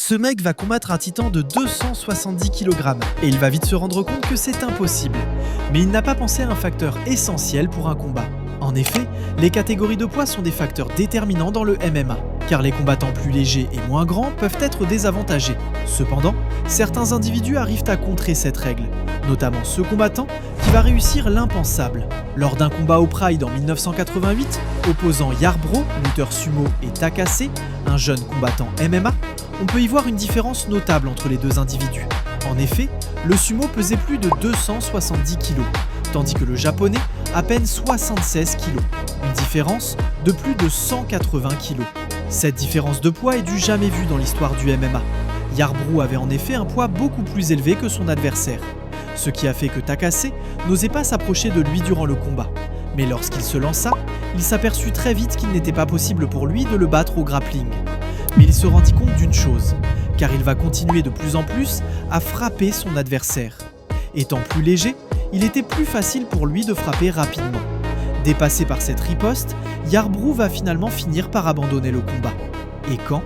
Ce mec va combattre un titan de 270 kg et il va vite se rendre compte que c'est impossible. Mais il n'a pas pensé à un facteur essentiel pour un combat. En effet, les catégories de poids sont des facteurs déterminants dans le MMA, car les combattants plus légers et moins grands peuvent être désavantagés. Cependant, certains individus arrivent à contrer cette règle, notamment ce combattant qui va réussir l'impensable. Lors d'un combat au Pride en 1988, opposant Yarbrough, lutteur sumo, et Takase, un jeune combattant MMA, on peut y voir une différence notable entre les deux individus. En effet, le sumo pesait plus de 270 kg, tandis que le japonais à peine 76 kg, une différence de plus de 180 kg. Cette différence de poids est du jamais vu dans l'histoire du MMA. Yarbrough avait en effet un poids beaucoup plus élevé que son adversaire, ce qui a fait que Takase n'osait pas s'approcher de lui durant le combat. Mais lorsqu'il se lança, il s'aperçut très vite qu'il n'était pas possible pour lui de le battre au grappling. Mais il se rendit compte d'une chose, car il va continuer de plus en plus à frapper son adversaire. Étant plus léger, il était plus facile pour lui de frapper rapidement. Dépassé par cette riposte, Yarbrough va finalement finir par abandonner le combat. Et quand